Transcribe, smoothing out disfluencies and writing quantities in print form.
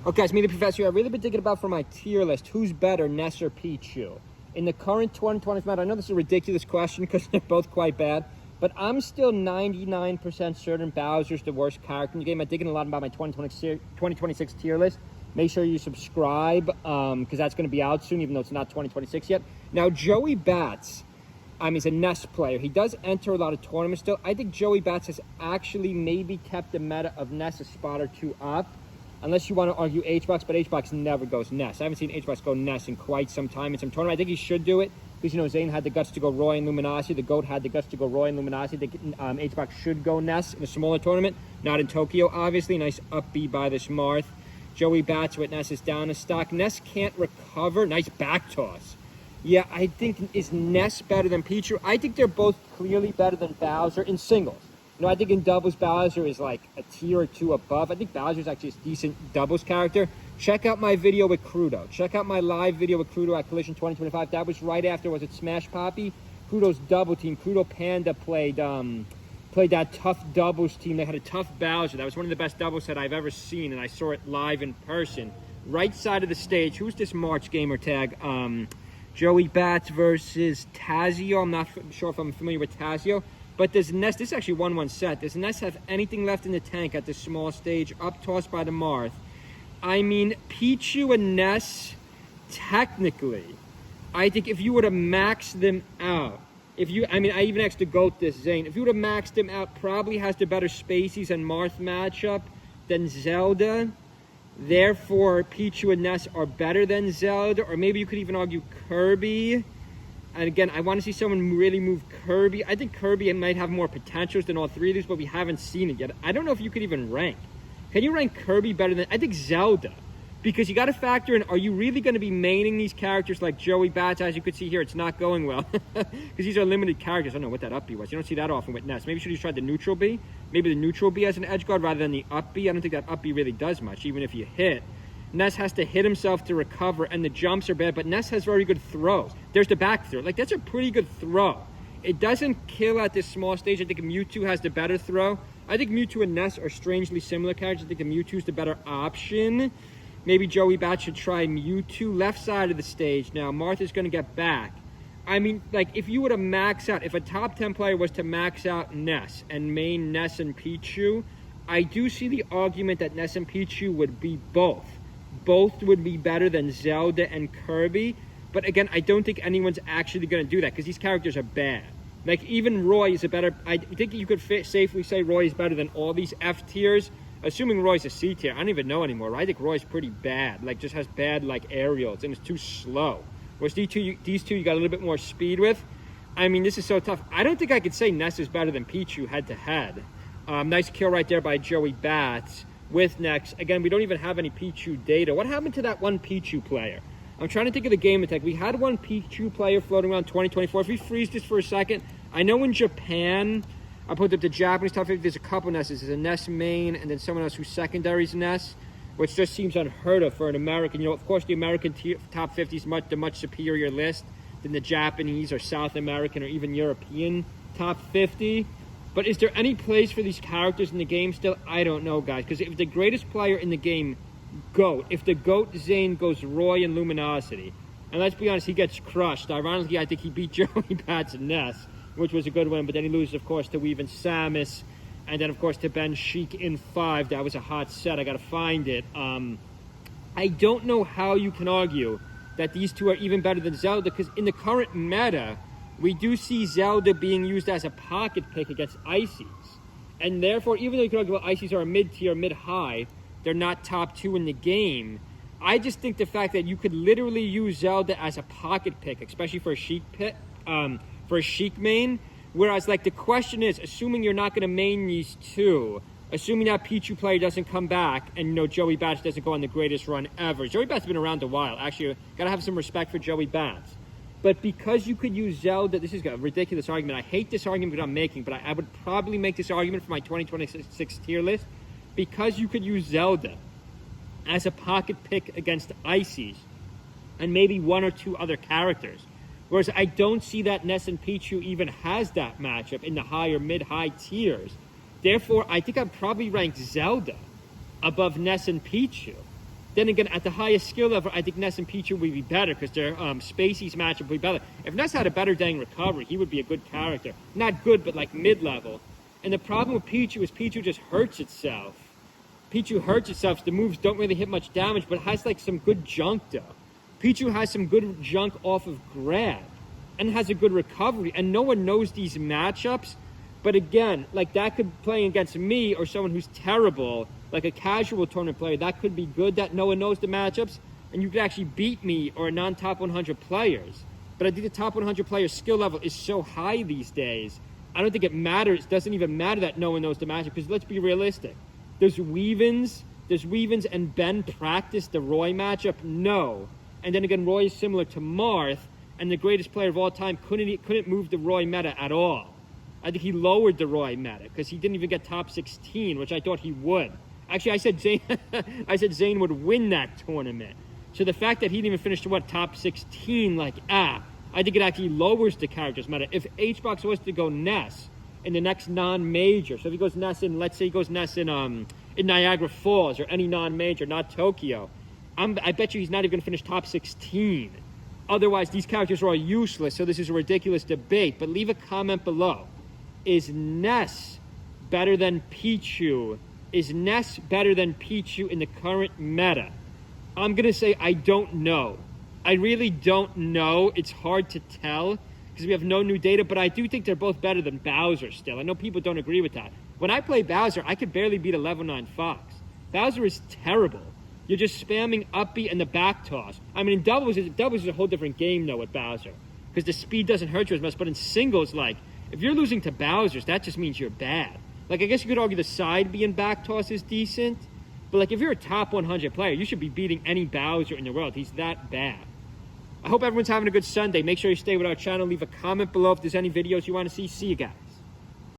Okay, it's me, the Professor. I've really been thinking about for my tier list, who's better, Ness or Pichu? In the current 2020 format, I know this is a ridiculous question because they're both quite bad, but I'm still 99% certain Bowser's the worst character in the game. I'm thinking a lot about my 2026 tier list. Make sure you subscribe because that's going to be out soon, even though it's not 2026 yet. Now, Joey Bats, he's a Ness player. He does enter a lot of tournaments still. I think Joey Bats has actually maybe kept the meta of Ness a spot or two up. Unless you want to argue HBox, but HBox never goes Ness. I haven't seen HBox go Ness in quite some time in some tournament. I think he should do it because, you know, Zane had the guts to go Roy and Luminosity. The GOAT had the guts to go Roy and Luminosity. I think HBox should go Ness in a smaller tournament, not in Tokyo, obviously. Nice up B by this Marth. Joey Bats with Ness is down in stock. Ness can't recover. Nice back toss. Yeah, I think, is Ness better than Pichu? I think they're both clearly better than Bowser in singles. You know, I think in doubles, Bowser is like a tier or two above. I think Bowser's actually a decent doubles character. Check out my video with Crudo. Check out my live video with Crudo at Collision 2025. That was right after, was it Smash Poppy? Crudo's double team. Crudo Panda played that tough doubles team. They had a tough Bowser. That was one of the best doubles that I've ever seen, and I saw it live in person. Right side of the stage. Who's this March gamer tag? Joey Bats versus Tazio. I'm not sure if I'm familiar with Tazio. But does Ness, this is actually 1-1 set. Does Ness have anything left in the tank at this small stage? Up tossed by the Marth. I mean, Pichu and Ness, technically, I think if you were to max them out, I even asked the GOAT this, Zane. If you were to max them out, probably has the better Spaceys and Marth matchup than Zelda. Therefore, Pichu and Ness are better than Zelda. Or maybe you could even argue Kirby. And again, I want to see someone really move Kirby. I think Kirby might have more potentials than all three of these, but we haven't seen it yet. I don't know if you could even rank. Can you rank Kirby better than, I think, Zelda? Because you got to factor in, are you really going to be maining these characters like Joey Bats? As you could see here, it's not going well. Because these are limited characters. I don't know what that up B was. You don't see that often with Ness. Maybe you should have tried the neutral B. Maybe the neutral B as an edge guard rather than the up B. I don't think that up B really does much, even if you hit. Ness has to hit himself to recover, and the jumps are bad, but Ness has very good throws. There's the back throw. Like, that's a pretty good throw. It doesn't kill at this small stage. I think Mewtwo has the better throw. I think Mewtwo and Ness are strangely similar characters. I think the Mewtwo's the better option. Maybe Joey Bat should try Mewtwo. Left side of the stage now. Martha's going to get back. I mean, like, if you were to max out, if a top 10 player was to max out Ness and main Ness and Pichu, I do see the argument that Ness and Pichu would be both. Both would be better than Zelda and Kirby. But again, I don't think anyone's actually going to do that because these characters are bad. Like, even Roy is a better... I think you could safely say Roy is better than all these F tiers. Assuming Roy's a C tier. I don't even know anymore. I think Roy's pretty bad. Like, just has bad, like, aerials. And it's too slow. Whereas these two you got a little bit more speed with. I mean, this is so tough. I don't think I could say Ness is better than Pichu head-to-head. Nice kill right there by Joey Bats. With Ness. Again, we don't even have any Pichu data. What happened to that one Pichu player? I'm trying to think of the game attack. We had one Pichu player floating around 2024. If we freeze this for a second, I know in Japan, I put up the Japanese top 50, there's a couple Nesses. There's a Ness main, and then someone else who's secondaries Ness, which just seems unheard of for an American. You know, of course, the American top 50 is the much superior list than the Japanese or South American or even European top 50. But is there any place for these characters in the game still? I don't know, guys. Because if the greatest player in the game, GOAT, if the GOAT Zane goes Roy and Luminosity, and let's be honest, he gets crushed. Ironically, I think he beat Joey Bats and Ness, which was a good win. But then he loses, of course, to Weave and Samus. And then, of course, to Ben Sheik in 5. That was a hot set. I got to find it. I don't know how you can argue that these two are even better than Zelda. Because in the current meta... we do see Zelda being used as a pocket pick against Ices. And therefore, even though you could argue, well, Ices are a mid-tier, mid-high, they're not top 2 in the game. I just think the fact that you could literally use Zelda as a pocket pick, especially for a Sheik pick, for a Sheik main, whereas, like, the question is, assuming you're not going to main these two, assuming that Pichu player doesn't come back, and, you know, Joey Bats doesn't go on the greatest run ever. Joey Bats has been around a while. Actually, got to have some respect for Joey Bats. But because you could use Zelda, this is a ridiculous argument. I hate this argument that I'm making, but I would probably make this argument for my 2026 tier list. Because you could use Zelda as a pocket pick against Ices and maybe one or two other characters. Whereas I don't see that Ness and Pichu even has that matchup in the higher, mid-high tiers. Therefore, I think I'd probably rank Zelda above Ness and Pichu. Then again, at the highest skill level, I think Ness and Pichu would be better because their Spacey's matchup would be better. If Ness had a better dang recovery, he would be a good character. Not good, but like mid-level. And the problem with Pichu is Pichu just hurts itself. Pichu hurts itself, so the moves don't really hit much damage, but it has like some good junk though. Pichu has some good junk off of grab and has a good recovery, and no one knows these matchups. But again, like that could play against me or someone who's terrible, like a casual tournament player. That could be good that no one knows the matchups, and you could actually beat me or non-top 100 players. But I think the top 100 players' skill level is so high these days, I don't think it matters. It doesn't even matter that no one knows the matchup, because let's be realistic. Does Weavens and Ben practice the Roy matchup? No. And then again, Roy is similar to Marth, and the greatest player of all time couldn't move the Roy meta at all. I think he lowered the Roy meta because he didn't even get top 16, which I thought he would. Actually, I said Zayn would win that tournament. So the fact that he didn't even finish to top 16, I think it actually lowers the character's meta. If HBox was to go Ness in the next non-major, so if he goes Ness in, let's say he goes Ness in Niagara Falls or any non-major, not Tokyo, I bet you he's not even going to finish top 16. Otherwise, these characters are all useless, so this is a ridiculous debate. But leave a comment below. Is Ness better than Pichu? Is Ness better than Pichu in the current meta? I'm going to say I don't know. I really don't know. It's hard to tell because we have no new data, but I do think they're both better than Bowser still. I know people don't agree with that. When I play Bowser, I could barely beat a level 9 Fox. Bowser is terrible. You're just spamming up B and the back toss. I mean, in doubles is a whole different game, though, with Bowser. Because the speed doesn't hurt you as much. But in singles, if you're losing to Bowser's, that just means you're bad. I guess you could argue the side B and back toss is decent. But, if you're a top 100 player, you should be beating any Bowser in the world. He's that bad. I hope everyone's having a good Sunday. Make sure you stay with our channel. Leave a comment below if there's any videos you want to see. See you guys.